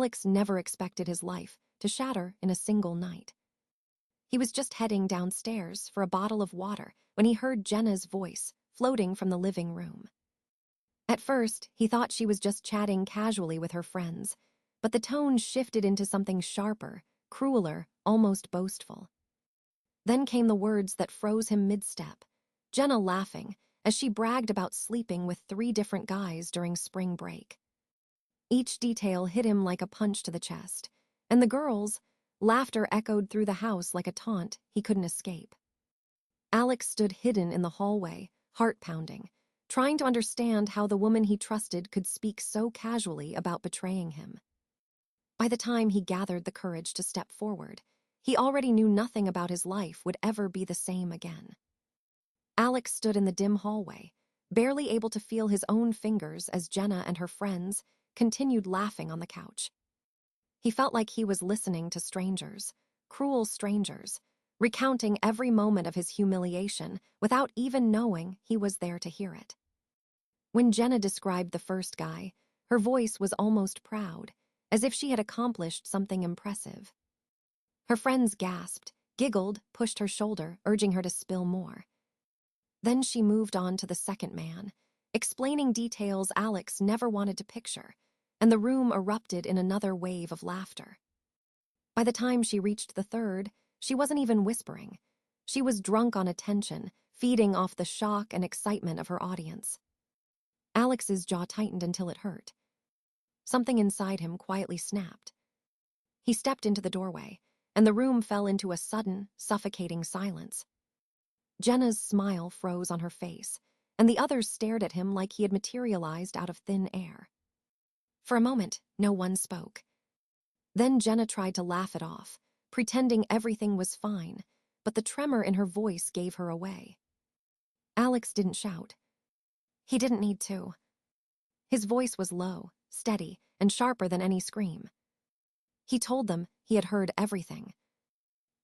Alex never expected his life to shatter in a single night. He was just heading downstairs for a bottle of water when he heard Jenna's voice floating from the living room. At first, he thought she was just chatting casually with her friends, but the tone shifted into something sharper, crueler, almost boastful. Then came the words that froze him mid-step, Jenna laughing as she bragged about sleeping with 3 different guys during spring break. Each detail hit him like a punch to the chest, and the girls' laughter echoed through the house like a taunt he couldn't escape. Alex stood hidden in the hallway, heart pounding, trying to understand how the woman he trusted could speak so casually about betraying him. By the time he gathered the courage to step forward, he already knew nothing about his life would ever be the same again. Alex stood in the dim hallway, barely able to feel his own fingers as Jenna and her friends continued laughing on the couch. He felt like he was listening to strangers, cruel strangers, recounting every moment of his humiliation without even knowing he was there to hear it. When Jenna described the first guy, her voice was almost proud, as if she had accomplished something impressive. Her friends gasped, giggled, pushed her shoulder, urging her to spill more. Then she moved on to the second man, explaining details Alex never wanted to picture, and the room erupted in another wave of laughter. By the time she reached the third, she wasn't even whispering. She was drunk on attention, feeding off the shock and excitement of her audience. Alex's jaw tightened until it hurt. Something inside him quietly snapped. He stepped into the doorway, and the room fell into a sudden, suffocating silence. Jenna's smile froze on her face, and the others stared at him like he had materialized out of thin air. For a moment, no one spoke. Then Jenna tried to laugh it off, pretending everything was fine, but the tremor in her voice gave her away. Alex didn't shout. He didn't need to. His voice was low, steady, and sharper than any scream. He told them he had heard everything.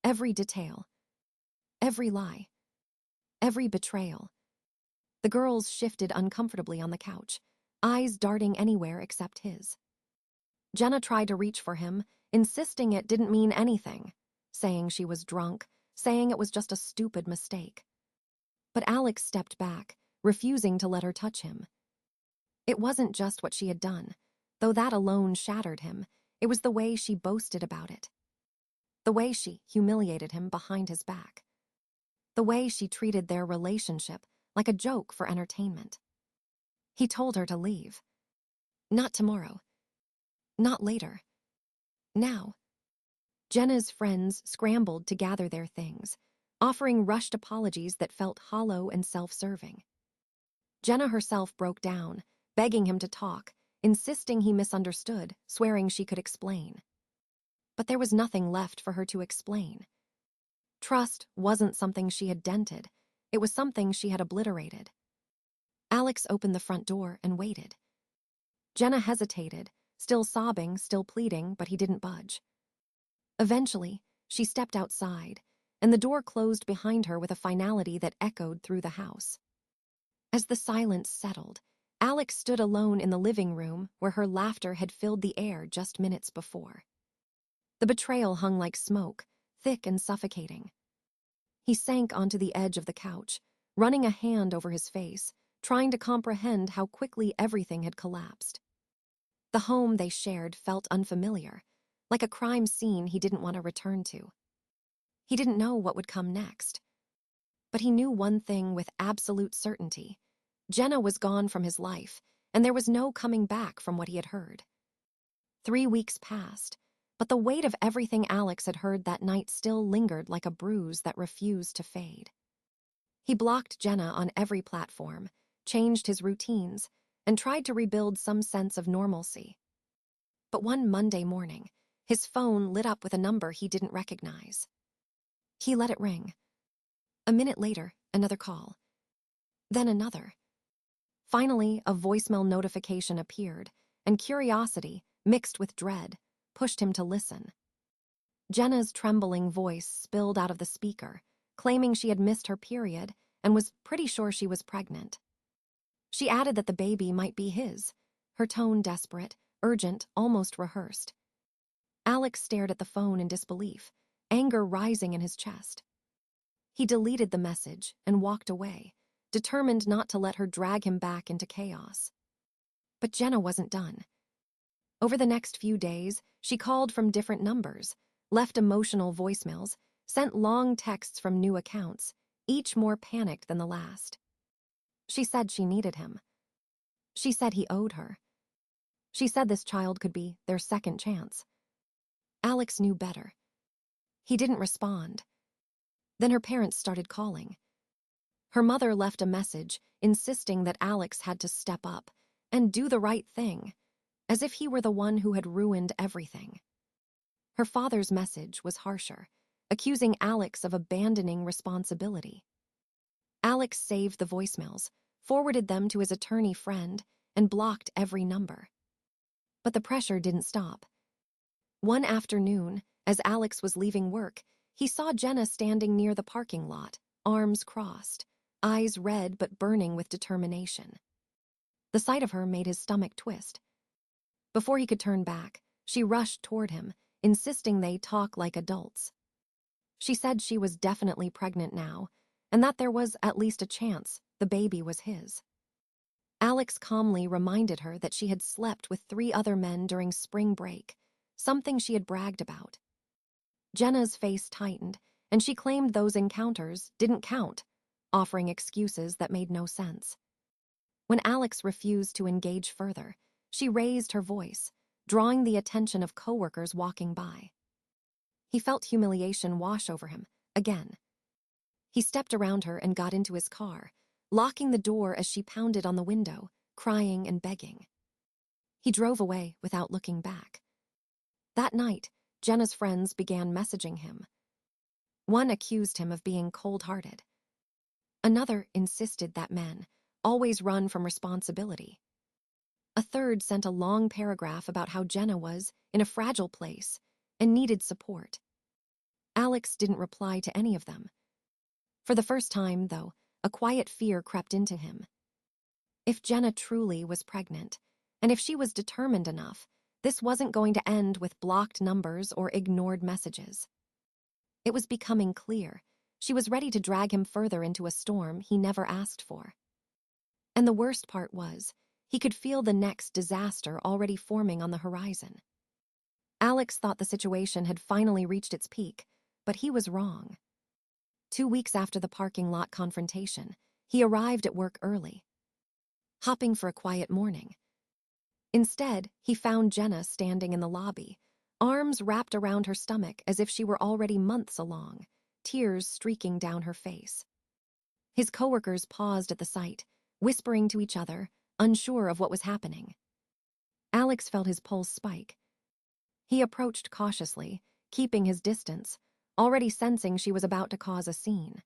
Every detail. Every lie. Every betrayal. The girls shifted uncomfortably on the couch, eyes darting anywhere except his. Jenna tried to reach for him, insisting it didn't mean anything, saying she was drunk, saying it was just a stupid mistake. But Alex stepped back, refusing to let her touch him. It wasn't just what she had done, though that alone shattered him. It was the way she boasted about it. The way she humiliated him behind his back. The way she treated their relationship like a joke for entertainment. He told her to leave. Not tomorrow. Not later. Now. Jenna's friends scrambled to gather their things, offering rushed apologies that felt hollow and self-serving. Jenna herself broke down, begging him to talk, insisting he misunderstood, swearing she could explain. But there was nothing left for her to explain. Trust wasn't something she had dented, it was something she had obliterated. Alex opened the front door and waited. Jenna hesitated, still sobbing, still pleading, but he didn't budge. Eventually, she stepped outside, and the door closed behind her with a finality that echoed through the house. As the silence settled, Alex stood alone in the living room where her laughter had filled the air just minutes before. The betrayal hung like smoke, thick and suffocating. He sank onto the edge of the couch, running a hand over his face, trying to comprehend how quickly everything had collapsed. The home they shared felt unfamiliar, like a crime scene he didn't want to return to. He didn't know what would come next. But he knew one thing with absolute certainty. Jenna was gone from his life, and there was no coming back from what he had heard. 3 weeks passed, but the weight of everything Alex had heard that night still lingered like a bruise that refused to fade. He blocked Jenna on every platform, changed his routines, and tried to rebuild some sense of normalcy. But one Monday morning, his phone lit up with a number he didn't recognize. He let it ring. A minute later, another call. Then another. Finally, a voicemail notification appeared, and curiosity, mixed with dread, pushed him to listen. Jenna's trembling voice spilled out of the speaker, claiming she had missed her period and was pretty sure she was pregnant. She added that the baby might be his, her tone desperate, urgent, almost rehearsed. Alex stared at the phone in disbelief, anger rising in his chest. He deleted the message and walked away, determined not to let her drag him back into chaos. But Jenna wasn't done. Over the next few days, she called from different numbers, left emotional voicemails, sent long texts from new accounts, each more panicked than the last. She said she needed him. She said he owed her. She said this child could be their second chance. Alex knew better. He didn't respond. Then her parents started calling. Her mother left a message insisting that Alex had to step up and do the right thing, as if he were the one who had ruined everything. Her father's message was harsher, accusing Alex of abandoning responsibility. Alex saved the voicemails, forwarded them to his attorney friend, and blocked every number. But the pressure didn't stop. One afternoon, as Alex was leaving work, he saw Jenna standing near the parking lot, arms crossed, eyes red but burning with determination. The sight of her made his stomach twist. Before he could turn back, she rushed toward him, insisting they talk like adults. She said she was definitely pregnant now, and that there was at least a chance the baby was his. Alex calmly reminded her that she had slept with 3 other men during spring break, something she had bragged about. Jenna's face tightened, and she claimed those encounters didn't count, offering excuses that made no sense. When Alex refused to engage further, she raised her voice, drawing the attention of coworkers walking by. He felt humiliation wash over him, again. He stepped around her and got into his car, locking the door as she pounded on the window, crying and begging. He drove away without looking back. That night, Jenna's friends began messaging him. One accused him of being cold-hearted. Another insisted that men always run from responsibility. A third sent a long paragraph about how Jenna was in a fragile place and needed support. Alex didn't reply to any of them. For the first time, though, a quiet fear crept into him. If Jenna truly was pregnant, and if she was determined enough, this wasn't going to end with blocked numbers or ignored messages. It was becoming clear. She was ready to drag him further into a storm he never asked for. And the worst part was, he could feel the next disaster already forming on the horizon. Alex thought the situation had finally reached its peak, but he was wrong. 2 weeks after the parking lot confrontation, he arrived at work early, hoping for a quiet morning. Instead, he found Jenna standing in the lobby, arms wrapped around her stomach as if she were already months along, tears streaking down her face. His coworkers paused at the sight, whispering to each other, unsure of what was happening. Alex felt his pulse spike. He approached cautiously, keeping his distance, already sensing she was about to cause a scene.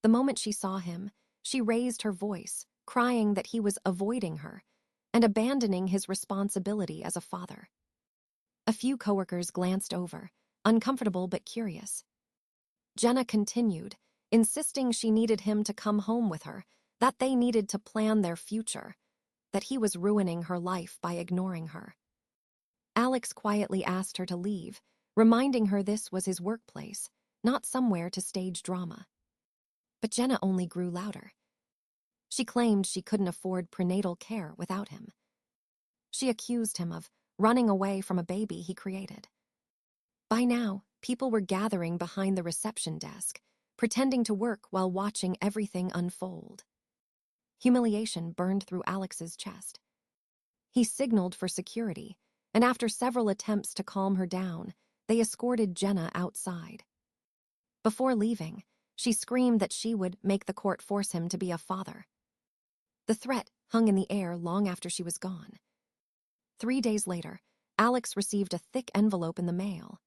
The moment she saw him, she raised her voice, crying that he was avoiding her and abandoning his responsibility as a father. A few coworkers glanced over, uncomfortable but curious. Jenna continued, insisting she needed him to come home with her, that they needed to plan their future, that he was ruining her life by ignoring her. Alex quietly asked her to leave, reminding her this was his workplace, not somewhere to stage drama. But Jenna only grew louder. She claimed she couldn't afford prenatal care without him. She accused him of running away from a baby he created. By now, people were gathering behind the reception desk, pretending to work while watching everything unfold. Humiliation burned through Alex's chest. He signaled for security, and after several attempts to calm her down, they escorted Jenna outside. Before leaving, she screamed that she would make the court force him to be a father. The threat hung in the air long after she was gone. 3 days later, Alex received a thick envelope in the mail.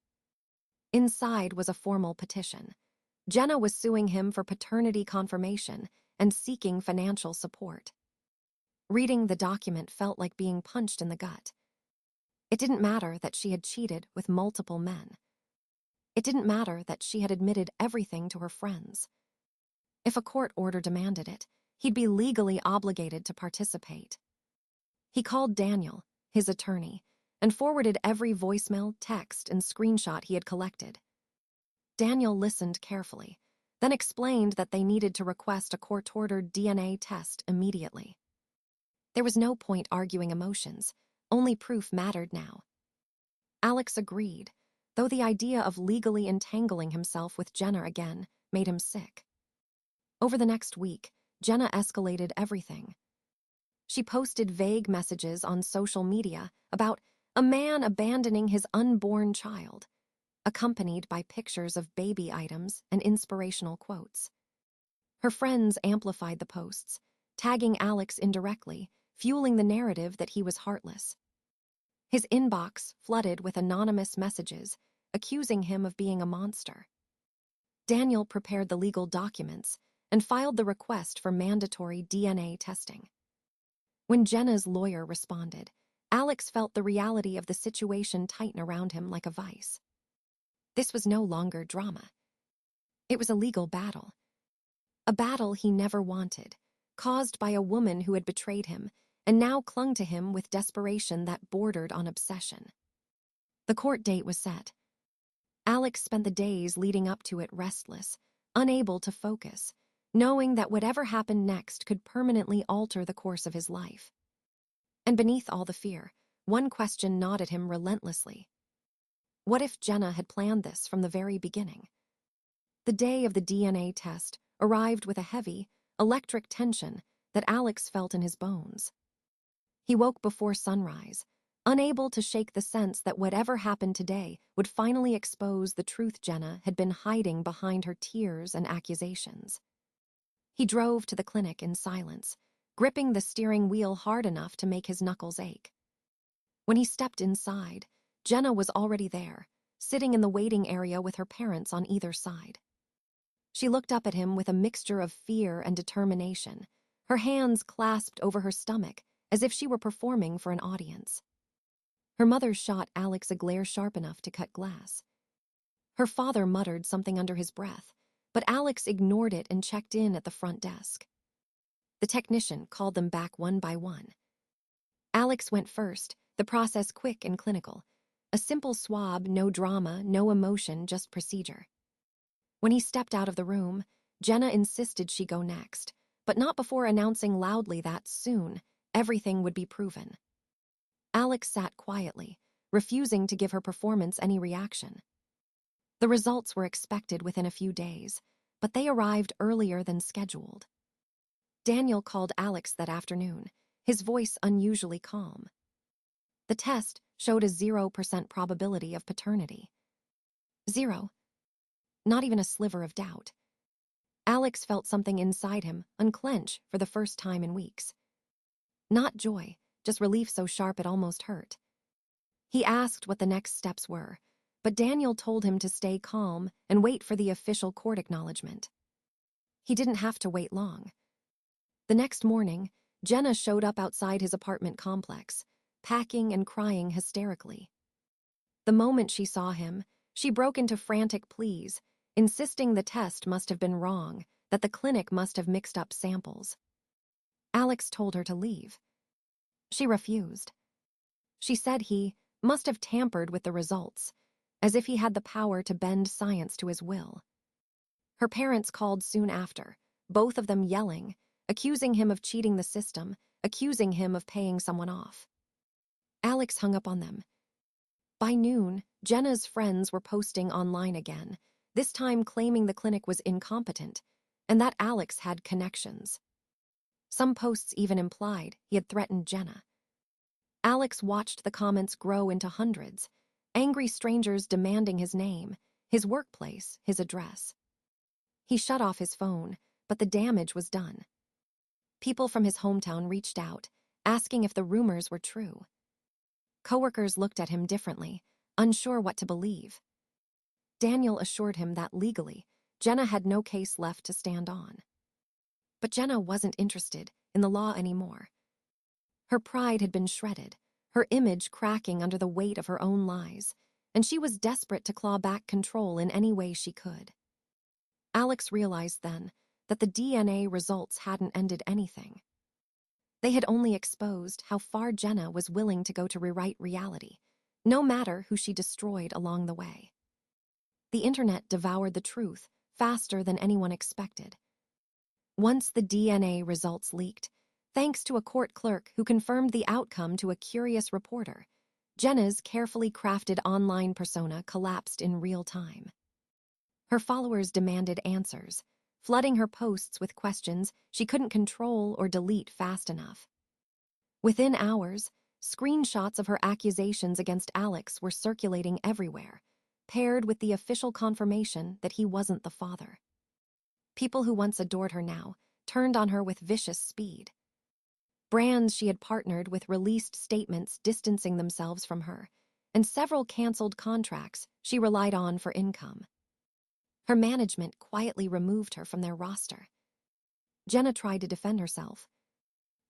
Inside was a formal petition. Jenna was suing him for paternity confirmation and seeking financial support. Reading the document felt like being punched in the gut. It didn't matter that she had cheated with multiple men. It didn't matter that she had admitted everything to her friends. If a court order demanded it, he'd be legally obligated to participate. He called Daniel, his attorney, and forwarded every voicemail, text, and screenshot he had collected. Daniel listened carefully, then explained that they needed to request a court-ordered DNA test immediately. There was no point arguing emotions, only proof mattered now. Alex agreed, though the idea of legally entangling himself with Jenna again made him sick. Over the next week, Jenna escalated everything. She posted vague messages on social media about a man abandoning his unborn child, accompanied by pictures of baby items and inspirational quotes. Her friends amplified the posts, tagging Alex indirectly, fueling the narrative that he was heartless. His inbox flooded with anonymous messages, accusing him of being a monster. Daniel prepared the legal documents and filed the request for mandatory DNA testing. When Jenna's lawyer responded, Alex felt the reality of the situation tighten around him like a vice. This was no longer drama. It was a legal battle. A battle he never wanted, caused by a woman who had betrayed him and now clung to him with desperation that bordered on obsession. The court date was set. Alex spent the days leading up to it restless, unable to focus, knowing that whatever happened next could permanently alter the course of his life. And beneath all the fear, one question gnawed at him relentlessly. What if Jenna had planned this from the very beginning? The day of the DNA test arrived with a heavy, electric tension that Alex felt in his bones. He woke before sunrise, unable to shake the sense that whatever happened today would finally expose the truth Jenna had been hiding behind her tears and accusations. He drove to the clinic in silence, gripping the steering wheel hard enough to make his knuckles ache. When he stepped inside, Jenna was already there, sitting in the waiting area with her parents on either side. She looked up at him with a mixture of fear and determination, her hands clasped over her stomach as if she were performing for an audience. Her mother shot Alex a glare sharp enough to cut glass. Her father muttered something under his breath, but Alex ignored it and checked in at the front desk. The technician called them back one by one. Alex went first, the process quick and clinical. A simple swab, no drama, no emotion, just procedure. When he stepped out of the room, Jenna insisted she go next, but not before announcing loudly that soon, everything would be proven. Alex sat quietly, refusing to give her performance any reaction. The results were expected within a few days, but they arrived earlier than scheduled. Daniel called Alex that afternoon, his voice unusually calm. The test showed a 0% probability of paternity. 0. Not even a sliver of doubt. Alex felt something inside him unclench for the first time in weeks. Not joy, just relief so sharp it almost hurt. He asked what the next steps were, but Daniel told him to stay calm and wait for the official court acknowledgement. He didn't have to wait long. The next morning, Jenna showed up outside his apartment complex, packing and crying hysterically. The moment she saw him, she broke into frantic pleas, insisting the test must have been wrong, that the clinic must have mixed up samples. Alex told her to leave. She refused. She said he must have tampered with the results, as if he had the power to bend science to his will. Her parents called soon after, both of them yelling, accusing him of cheating the system, accusing him of paying someone off. Alex hung up on them. By noon, Jenna's friends were posting online again, this time claiming the clinic was incompetent, and that Alex had connections. Some posts even implied he had threatened Jenna. Alex watched the comments grow into hundreds, angry strangers demanding his name, his workplace, his address. He shut off his phone, but the damage was done. People from his hometown reached out, asking if the rumors were true. Coworkers looked at him differently, unsure what to believe. Daniel assured him that legally, Jenna had no case left to stand on. But Jenna wasn't interested in the law anymore. Her pride had been shredded, her image cracking under the weight of her own lies, and she was desperate to claw back control in any way she could. Alex realized then that the DNA results hadn't ended anything. They had only exposed how far Jenna was willing to go to rewrite reality, no matter who she destroyed along the way. The internet devoured the truth faster than anyone expected. Once the DNA results leaked, thanks to a court clerk who confirmed the outcome to a curious reporter, Jenna's carefully crafted online persona collapsed in real time. Her followers demanded answers, flooding her posts with questions she couldn't control or delete fast enough. Within hours, screenshots of her accusations against Alex were circulating everywhere, paired with the official confirmation that he wasn't the father. People who once adored her now turned on her with vicious speed. Brands she had partnered with released statements distancing themselves from her, and several canceled contracts she relied on for income. Her management quietly removed her from their roster. Jenna tried to defend herself,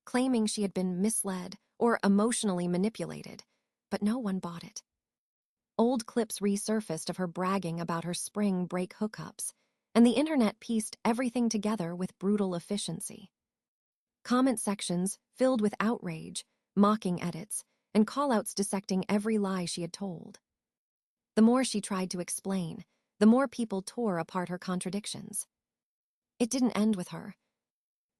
claiming she had been misled or emotionally manipulated, but no one bought it. Old clips resurfaced of her bragging about her spring break hookups, and the internet pieced everything together with brutal efficiency. Comment sections filled with outrage, mocking edits, and callouts dissecting every lie she had told. The more she tried to explain, the more people tore apart her contradictions. It didn't end with her.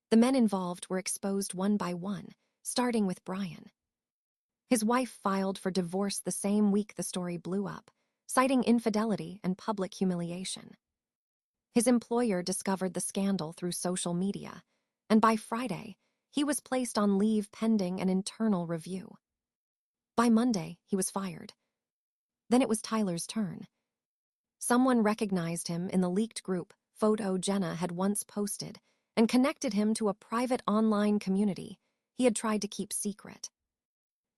The men involved were exposed one by one, starting with Brian. His wife filed for divorce the same week the story blew up, citing infidelity and public humiliation. His employer discovered the scandal through social media, and by Friday, he was placed on leave pending an internal review. By Monday, he was fired. Then it was Tyler's turn. Someone recognized him in the leaked group photo Jenna had once posted and connected him to a private online community he had tried to keep secret.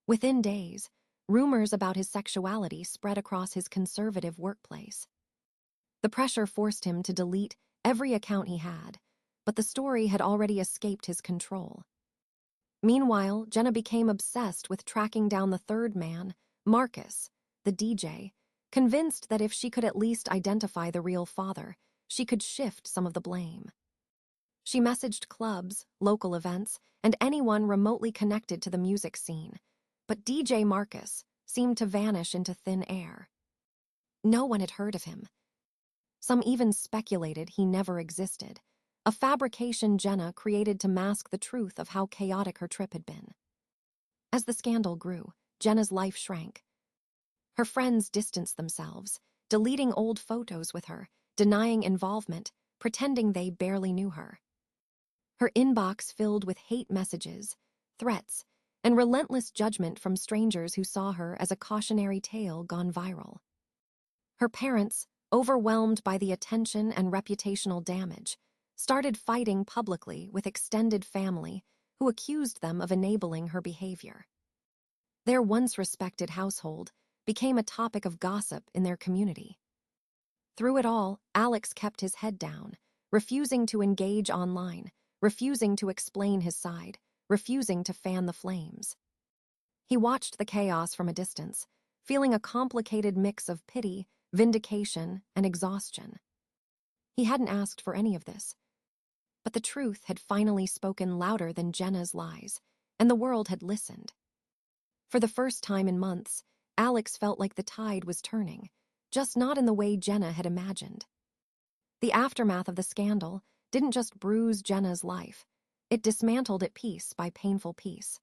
Within days, rumors about his sexuality spread across his conservative workplace. The pressure forced him to delete every account he had, but the story had already escaped his control. Meanwhile, Jenna became obsessed with tracking down the third man, Marcus, the DJ, convinced that if she could at least identify the real father, she could shift some of the blame. She messaged clubs, local events, and anyone remotely connected to the music scene, but DJ Marcus seemed to vanish into thin air. No one had heard of him. Some even speculated he never existed, a fabrication Jenna created to mask the truth of how chaotic her trip had been. As the scandal grew, Jenna's life shrank. Her friends distanced themselves, deleting old photos with her, denying involvement, pretending they barely knew her. Her inbox filled with hate messages, threats, and relentless judgment from strangers who saw her as a cautionary tale gone viral. Her parents, overwhelmed by the attention and reputational damage, started fighting publicly with extended family who accused them of enabling her behavior. Their once respected household became a topic of gossip in their community. Through it all, Alex kept his head down, refusing to engage online, refusing to explain his side, refusing to fan the flames. He watched the chaos from a distance, feeling a complicated mix of pity, vindication, and exhaustion. He hadn't asked for any of this. But the truth had finally spoken louder than Jenna's lies, and the world had listened. For the first time in months, Alex felt like the tide was turning, just not in the way Jenna had imagined. The aftermath of the scandal didn't just bruise Jenna's life, it dismantled it piece by painful piece.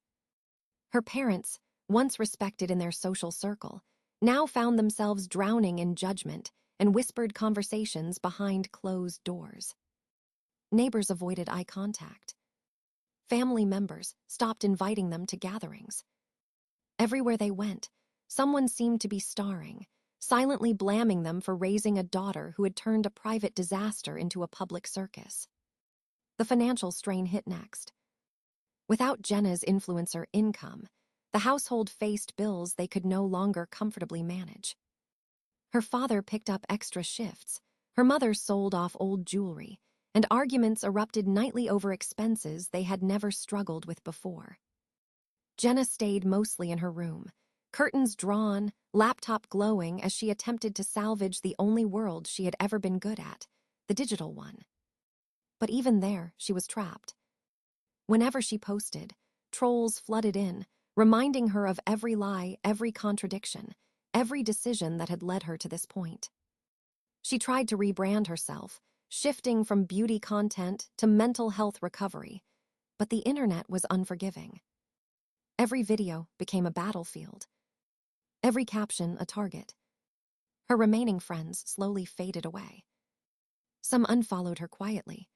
Her parents, once respected in their social circle, now found themselves drowning in judgment and whispered conversations behind closed doors. Neighbors avoided eye contact. Family members stopped inviting them to gatherings. Everywhere they went, someone seemed to be starring, silently blaming them for raising a daughter who had turned a private disaster into a public circus. The financial strain hit next. Without Jenna's influencer income, the household faced bills they could no longer comfortably manage. Her father picked up extra shifts, her mother sold off old jewelry, and arguments erupted nightly over expenses they had never struggled with before. Jenna stayed mostly in her room, curtains drawn, laptop glowing as she attempted to salvage the only world she had ever been good at, the digital one. But even there, she was trapped. Whenever she posted, trolls flooded in, reminding her of every lie, every contradiction, every decision that had led her to this point. She tried to rebrand herself, shifting from beauty content to mental health recovery, but the internet was unforgiving. Every video became a battlefield, every caption a target. Her remaining friends slowly faded away. Some unfollowed her quietly.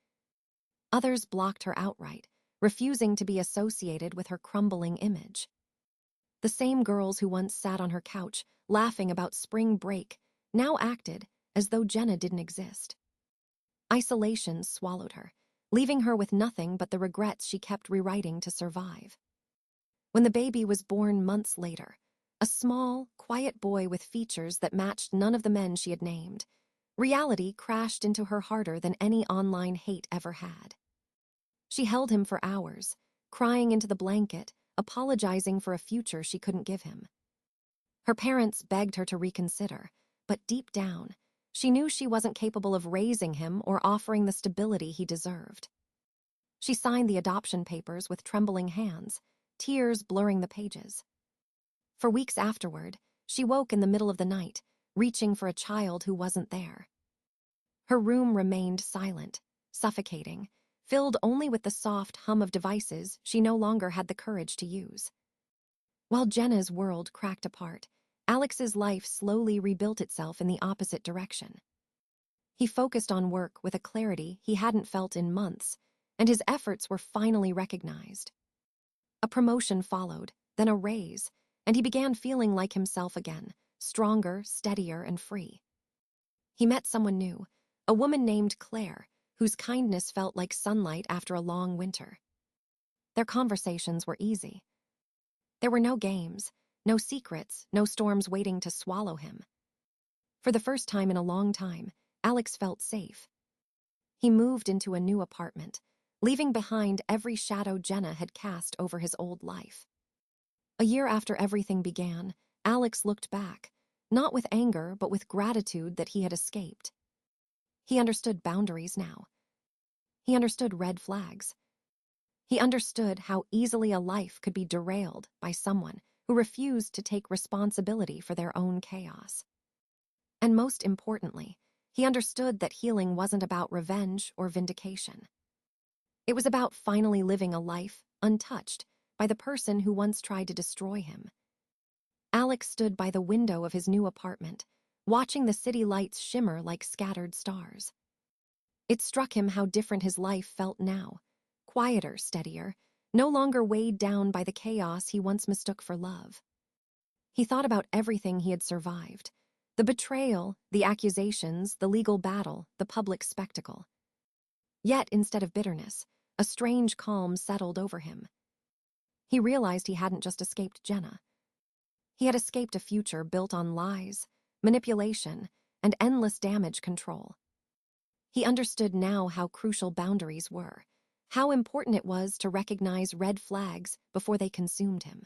Others blocked her outright, refusing to be associated with her crumbling image. The same girls who once sat on her couch, laughing about spring break, now acted as though Jenna didn't exist. Isolation swallowed her, leaving her with nothing but the regrets she kept rewriting to survive. When the baby was born months later, a small, quiet boy with features that matched none of the men she had named, reality crashed into her harder than any online hate ever had. She held him for hours, crying into the blanket, apologizing for a future she couldn't give him. Her parents begged her to reconsider, but deep down, she knew she wasn't capable of raising him or offering the stability he deserved. She signed the adoption papers with trembling hands, tears blurring the pages. For weeks afterward, she woke in the middle of the night, reaching for a child who wasn't there. Her room remained silent, suffocating, filled only with the soft hum of devices she no longer had the courage to use. While Jenna's world cracked apart, Alex's life slowly rebuilt itself in the opposite direction. He focused on work with a clarity he hadn't felt in months, and his efforts were finally recognized. A promotion followed, then a raise, and he began feeling like himself again, stronger, steadier, and free. He met someone new, a woman named Claire, whose kindness felt like sunlight after a long winter. Their conversations were easy. There were no games, no secrets, no storms waiting to swallow him. For the first time in a long time, Alex felt safe. He moved into a new apartment, leaving behind every shadow Jenna had cast over his old life. A year after everything began, Alex looked back, not with anger but with gratitude that he had escaped. He understood boundaries now. He understood red flags. He understood how easily a life could be derailed by someone who refused to take responsibility for their own chaos. And most importantly, he understood that healing wasn't about revenge or vindication. It was about finally living a life untouched by the person who once tried to destroy him. Alex stood by the window of his new apartment, watching the city lights shimmer like scattered stars. It struck him how different his life felt now, quieter, steadier, no longer weighed down by the chaos he once mistook for love. He thought about everything he had survived, the betrayal, the accusations, the legal battle, the public spectacle. Yet, instead of bitterness, a strange calm settled over him. He realized he hadn't just escaped Jenna. He had escaped a future built on lies, manipulation, and endless damage control. He understood now how crucial boundaries were, how important it was to recognize red flags before they consumed him.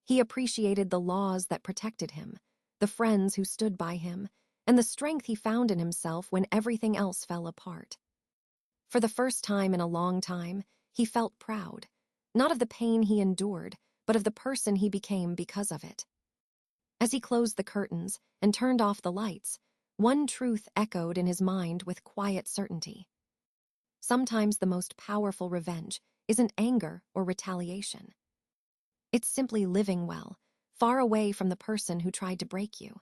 He appreciated the laws that protected him, the friends who stood by him, and the strength he found in himself when everything else fell apart. For the first time in a long time, he felt proud, not of the pain he endured, but of the person he became because of it. As he closed the curtains and turned off the lights, one truth echoed in his mind with quiet certainty. Sometimes the most powerful revenge isn't anger or retaliation. It's simply living well, far away from the person who tried to break you.